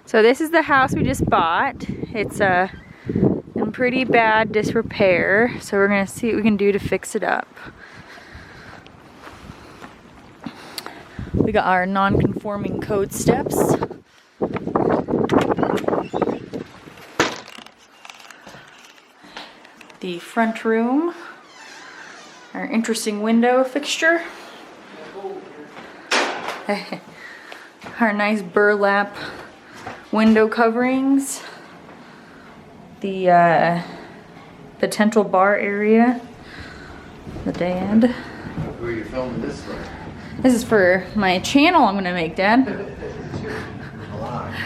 So this is the house we just bought. It's in pretty bad disrepair, so we're gonna see what we can do to fix it up. We got our non-conforming code steps. The front room, our interesting window fixture. Our nice burlap window coverings. The potential bar area. The dad. Who are you filming this for? This is for my channel I'm gonna make, Dad.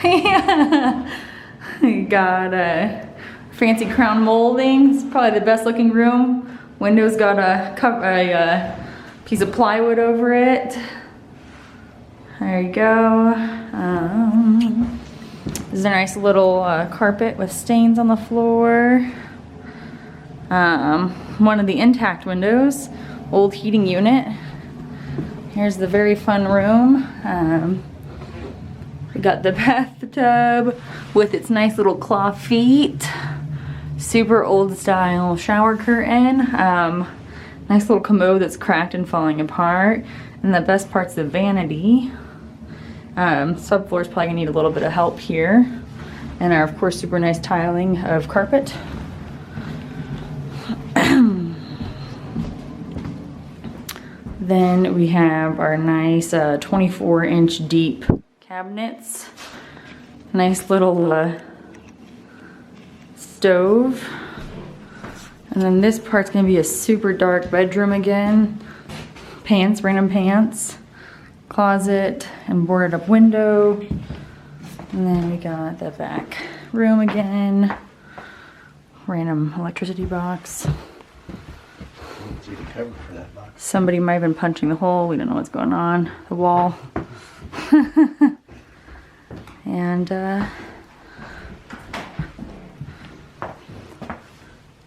Yeah. We got fancy crown moldings. Probably the best looking room. Windows got a piece of plywood over it. There you go. This is a nice little carpet with stains on the floor. One of the intact windows. Old heating unit. Here's the very fun room. We got the bathtub with its nice little claw feet. Super old style shower curtain. Nice little commode that's cracked and falling apart. And the best part's the vanity. Subfloor's probably gonna need a little bit of help here. And our, of course, super nice tiling of carpet. Then we have our nice 24-inch deep cabinets. Nice little stove. And then this part's gonna be a super dark bedroom again. Pants, random pants. Closet and boarded up window. And then we got the back room again. Random electricity box. Somebody might have been punching the hole. We don't know what's going on. The wall. And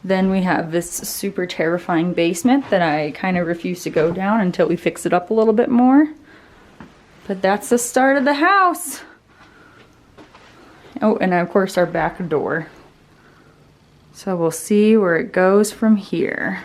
then we have this super terrifying basement that I kind of refuse to go down until we fix it up a little bit more. But that's the start of the house. Oh, and of course our back door. So we'll see where it goes from here.